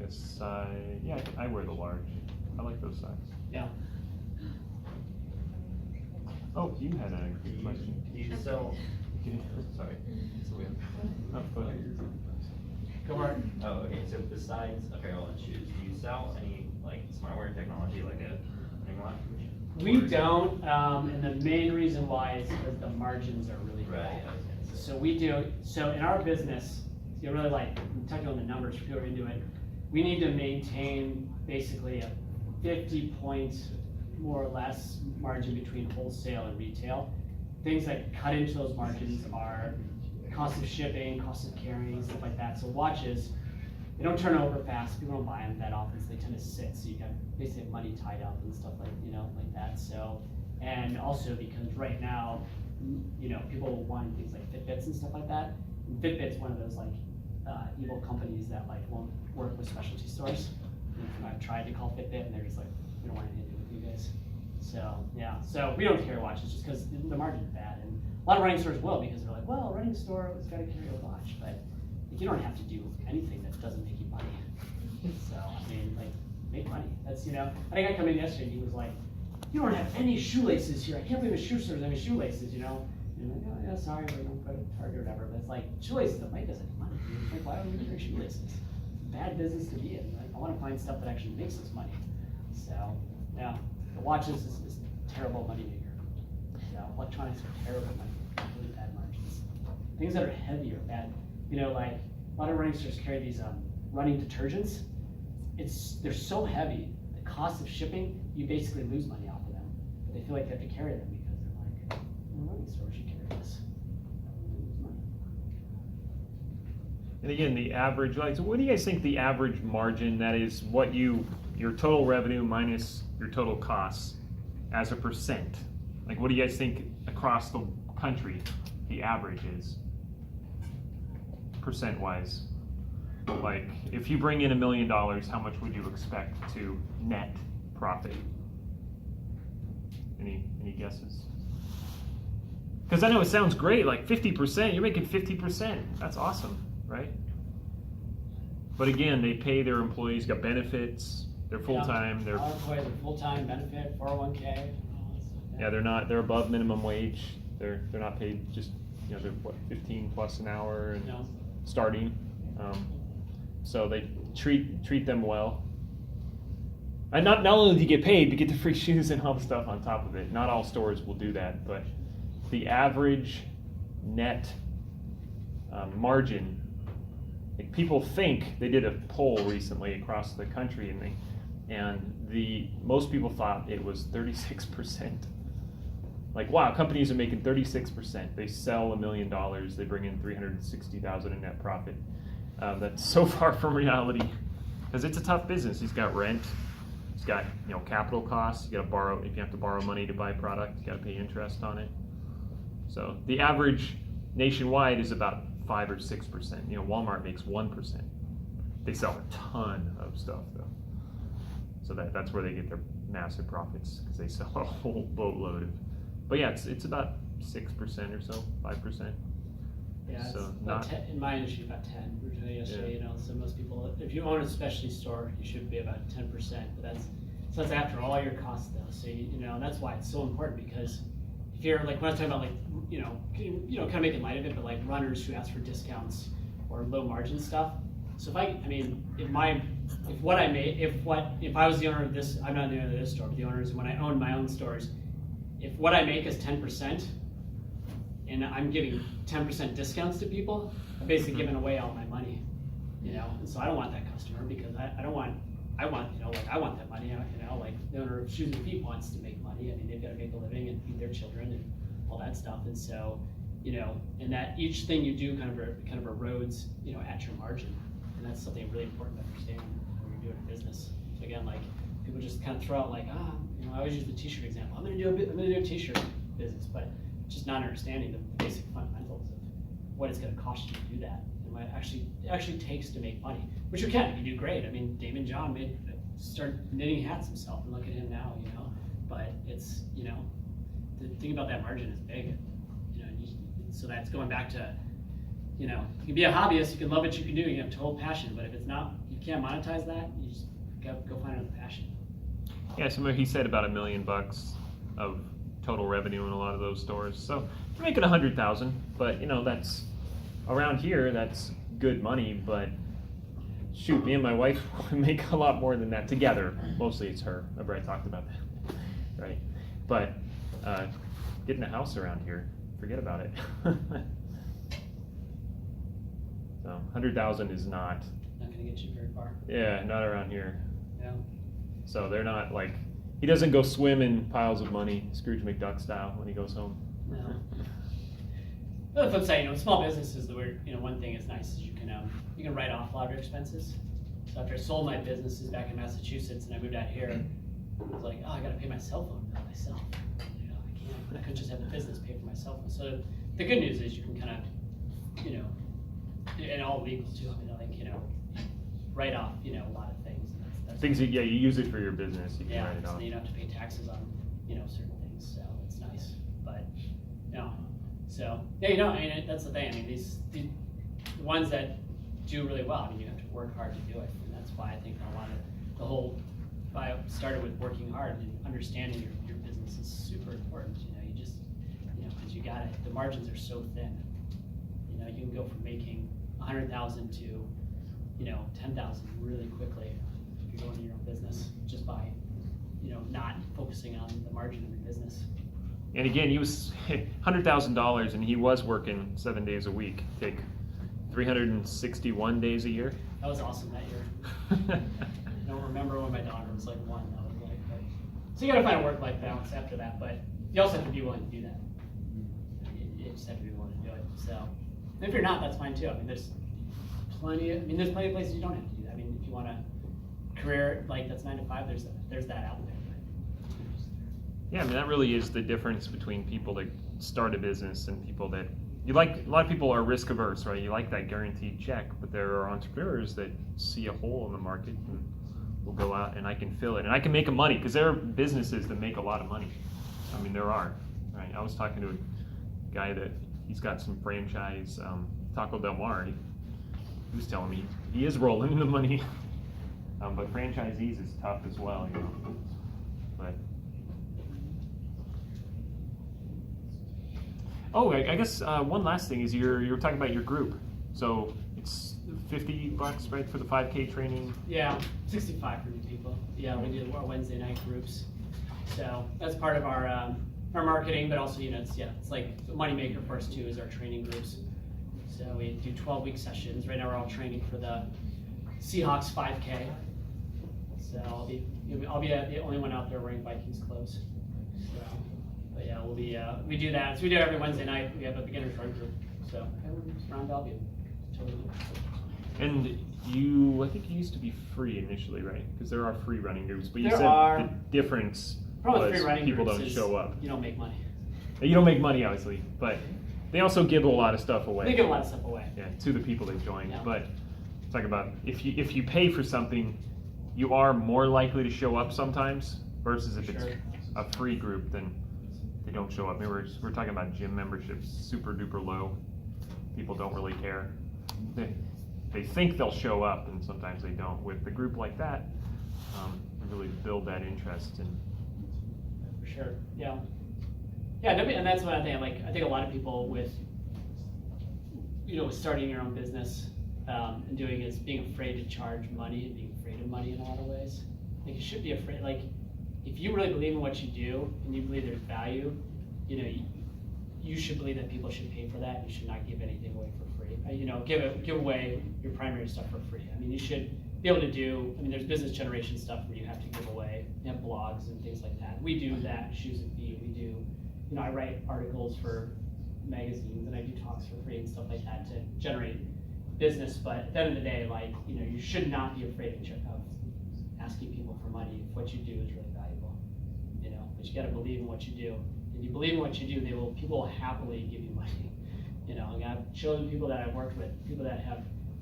a size, yeah, I wear the large. I like those sizes. Yeah. Oh, you had a good question. Do you sell? Sorry. Oh, Oh, go ahead. Go for it. Oh, okay. So besides apparel and shoes, do you sell any like smartwear technology, like a ring watch? We don't, and the main reason why is because the margins are really Right. bad. I was gonna say. So we do, so in our business, you really like, I'm touching on the numbers for people who are into it, we need to maintain basically a 50 points, more or less, margin between wholesale and retail. Things that cut into those margins are cost of shipping, cost of carrying, stuff like that. So watches, they don't turn over fast, people don't buy them that often, so they tend to sit, so you got basically money tied up and stuff like, like that. So, and also because right now, people want things like Fitbits and stuff like that. And Fitbit's one of those like evil companies that like won't work with specialty stores. And I've tried to call Fitbit and they're just like, we don't want anything to do with you guys. So yeah, so we don't carry watches just because the margin's bad. And a lot of running stores will, because they're like, well, a running store has got to carry a watch, but you don't have to do anything that doesn't make you money. So I mean, like, make money. That's I had a guy come in yesterday and he was like, you don't have any shoelaces here. I can't believe a shoe store doesn't have any shoelaces, And I'm like, oh yeah, sorry, we don't go to Target or whatever. But it's like, shoelaces don't make us any money. Like, why would we carry shoelaces? Bad business to be in. Like, I want to find stuff that actually makes us money. So yeah, the watches is a terrible money maker. Electronics are terrible money, really bad margins. Things that are heavy are bad. Like a lot of running stores carry these running detergents. They're so heavy, the cost of shipping, you basically lose money off of them. But they feel like they have to carry them because they're like, well, running stores should carry this. Lose money. And again, the average, so what do you guys think the average margin, that is what your total revenue minus your total costs as a percent? Like, what do you guys think across the country the average is, percent-wise? Like, if you bring in $1 million, how much would you expect to net profit? Any guesses? Because I know it sounds great, like 50%, you're making 50%. That's awesome, right? But again, they pay their employees, got benefits, they're full-time, they're... Our employees are full-time, benefit, 401k. Yeah, they're above minimum wage. They're not paid just, they're what, 15 plus an hour and starting. So they treat them well. And not only do you get paid, you get the free shoes and all the stuff on top of it. Not all stores will do that, but the average net margin, like, people think, they did a poll recently across the country, and most people thought it was 36%. Like, wow, companies are making 36%. They sell $1 million, they bring in $360,000 in net profit. That's so far from reality, because it's a tough business. He's got rent, he's got capital costs. You got to borrow. If you have to borrow money to buy product, you got to pay interest on it. So the average nationwide is about 5 or 6%. Walmart makes 1%. They sell a ton of stuff though, so that's where they get their massive profits, because they sell a whole boatload of. But yeah, it's about 6% or so, 5%. Yeah, it's so about 10, in my industry, about 10. We were doing yesterday, So most people, if you own a specialty store, you should be about 10%. But that's after all your costs, though. So and that's why it's so important, because if you're like, when I was talking about kind of making light of it, but like runners who ask for discounts or low margin stuff. So if I was the owner of this, I'm not the owner of this store, but the owners, when I own my own stores, if what I make is 10%, and I'm giving 10% discounts to people, I'm basically giving away all my money, And so I don't want that customer, because I want that money, like the owner of Shoes and Feet wants to make money. I mean, they've got to make a living and feed their children and all that stuff. And so, and that each thing you do kind of erodes, at your margin. And that's something really important to understand when you're doing a business. So again, like, people just kind of throw out like, I always use the t-shirt example. I'm gonna do a t-shirt business, but just not understanding the basic fundamentals of what it's gonna cost you to do that, and what it actually takes to make money. Which you can, if you do great. I mean, Damon John started knitting hats himself, and look at him now, But it's, the thing about that margin is big, so that's going back to, you can be a hobbyist, you can love what you can do, you have total passion, but if it's not, you you can't monetize that, you just go find another passion. Yeah, so he said about $1 million of total revenue in a lot of those stores. So you're making 100,000, but that's around here. That's good money. But shoot, me and my wife make a lot more than that together. Mostly it's her. Remember I talked about that, right? But getting a house around here, forget about it. So 100,000 is not gonna get you very far. Yeah, not around here. Yeah. So they're not like, he doesn't go swim in piles of money, Scrooge McDuck style, when he goes home. No. But the flip side, small businesses, one thing is nice is you can write off a lot of your expenses. So after I sold my businesses back in Massachusetts and I moved out here, I was like, oh, I gotta pay my cell phone bill myself. I couldn't just have the business pay for my cell phone. So the good news is you can kind of, and all legal too, write off, a lot of things. And that's Things that, you use it for your business, you can yeah, write it so off. you don't have to pay taxes on, certain things, so it's nice, but, so, yeah, that's the thing, the ones that do really well, you have to work hard to do it, and that's why I think I started with working hard and understanding your business is super important, because you got it, the margins are so thin, you can go from making 100,000 to, 10,000 really quickly if you're going to your own business, just by, not focusing on the margin of your business. And again, he was $100,000 and he was working 7 days a week, take 361 days a year. That was awesome that year. I don't remember when my daughter was like 1, that was like, so you gotta find a work-life balance after that, but you also have to be willing to do that. You just have to be willing to do it, so. And if you're not, that's fine too. There's plenty of places you don't have to do that. If you want a career that's 9 to 5, there's that out there. Yeah, that really is the difference between people that start a business and people that, a lot of people are risk averse, right? You like that guaranteed check, but there are entrepreneurs that see a hole in the market and will go out and I can fill it and I can make money, because there are businesses that make a lot of money. There are, right? I was talking to a guy that he's got some franchise, Taco Del Mar. He was telling me he is rolling in the money, but franchisees is tough as well, But I guess one last thing is you were talking about your group. So it's $50, right, for the 5K training? Yeah, 65 for new people. Yeah, we do our Wednesday night groups. So that's part of our marketing, but also it's like a moneymaker for us too is our training groups. So we do 12-week sessions. Right now we're all training for the Seahawks 5K. So I'll be the only one out there wearing Vikings clothes. So, but yeah, we do that. So we do it every Wednesday night. We have a beginner's run group. So everyone's around Bellevue. Totally. And I think you used to be free initially, right? Because there are free running groups, but you There said are. the difference Problem with was free running people groups don't is show up. You don't make money. You don't make money, obviously, but they also give a lot of stuff away. They give a lot of stuff away. Yeah, to the people they join. Yeah. But talk about if you pay for something, you are more likely to show up sometimes versus if it's Sure. a free group, then they don't show up. We're talking about gym memberships, super duper low. People don't really care. They think they'll show up, and sometimes they don't. With a group like that, we really build that interest. And For sure. Yeah. Yeah, and that's what I think. I think a lot of people with, starting your own business and doing is being afraid to charge money and being afraid of money in a lot of ways. You should be afraid. If you really believe in what you do and you believe there's value, you should believe that people should pay for that. You should not give anything away for free. Give away your primary stuff for free. You should be able to do. There's business generation stuff where you have to give away. You have blogs and things like that. We do that. Shoes and Feet. We do. I write articles for magazines and I do talks for free and stuff like that to generate business. But at the end of the day, you should not be afraid of asking people for money if what you do is really valuable. But you got to believe in what you do. If you believe in what you do, people will happily give you money. I've chosen people that I've worked with, people that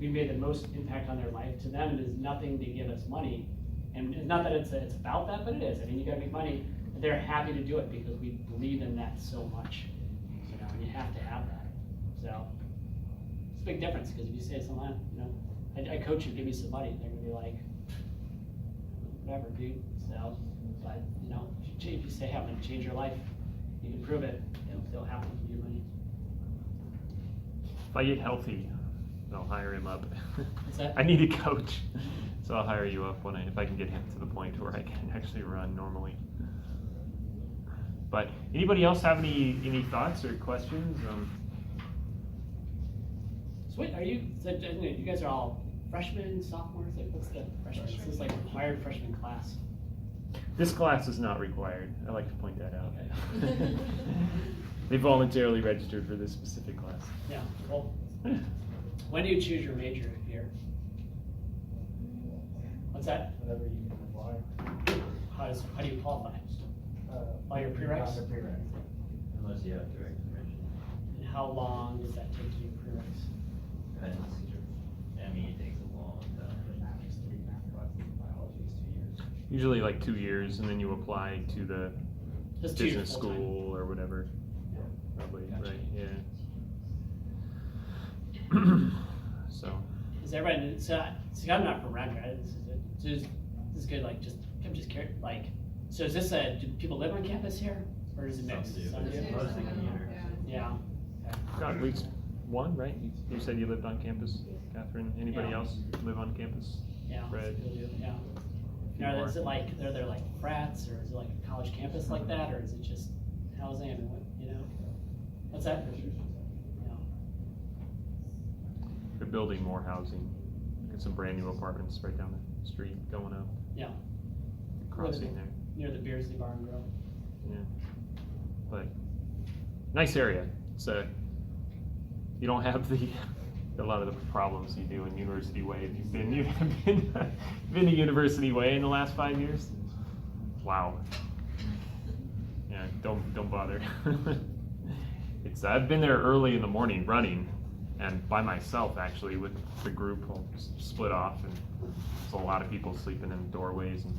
we've made the most impact on their life. To them, it is nothing to give us money, and it's not that it's about that, but it is. You got to make money. But they're happy to do it because we believe in that so much. And you have to have that. So it's a big difference because if you say something, I coach you, give me some money, they're gonna be like, whatever, dude, so, but, you know, if you say, hey, I'm gonna change your life, you can prove it, they'll happily give you money. If I get healthy, I'll hire him up. What's that? I need a coach, so I'll hire you up if I can get him to the point where I can actually run normally. But anybody else have any thoughts or questions? Sweet, you guys are all freshmen, sophomores, like what's the freshman? This is like required freshman class. This class is not required. I like to point that out. Okay. They voluntarily registered for this specific class. Yeah, well, when do you choose your major here? What's that? Whenever you can apply. How do you qualify? By your prereqs? Prereqs. Unless you have direct admission. And how long does that take you prereqs? Depends. I mean, it takes a long time. Math is 3 math classes, biology is 2 years. Usually like 2 years, and then you apply to the Just 2 years business full-time. school or whatever. Yeah. Probably, Gotcha. right, yeah. So, Is everybody, so I'm not from around here, this is good, like, I'm just curious, like, so is this do people live on campus here, or is it mixed? Some do. do? Mostly commuters. Yeah. Okay. got at least one, right? You said you lived on campus, Catherine. Anybody Yeah. else live on campus? Yeah. Fred? People do, yeah. Few Now, more. is it like, are there like frats, or is it like a college campus like that, or is it just housing, I mean, what, you know? What's that? Yeah. They're building more housing. Got some brand new apartments right down the street going up, Yeah, crossing there. near the Beersley Bar and Grill. Yeah. But nice area. It's you don't have a lot of the problems you do in University Way. If you've been to University Way in the last 5 years, wow. Yeah, don't bother. I've been there early in the morning running, and by myself actually with the group all split off, and so a lot of people sleeping in doorways and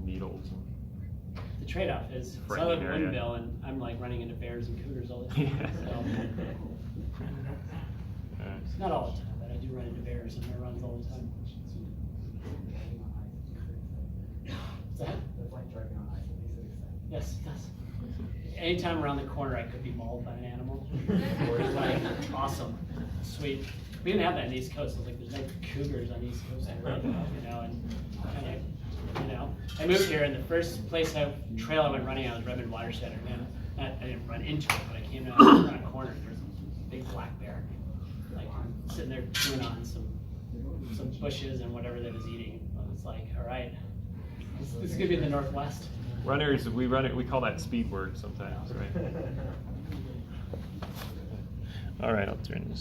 needles. And The trade-off is, so I Frightening live in area. Woodinville, and I'm like running into bears and cougars all the time, so. Not all the time, but I do run into bears in my runs all the time. What's that? That's like driving on ice, at least to an extent. Yes, it does. Anytime around the corner, I could be mauled by an animal. It's like, awesome, sweet. We didn't have that on the East Coast. I was like, there's no cougars on the East Coast, you know, and kind of, you know. I moved here, and the first trail I went running on was Redmond Watershed. I didn't run into it, but I came around a corner, and there's a big black bear, like sitting there chewing on some bushes and whatever they was eating. I was like, all right, this is gonna be in the Northwest. Runners, we call that speed work sometimes, right? All right, I'll turn this.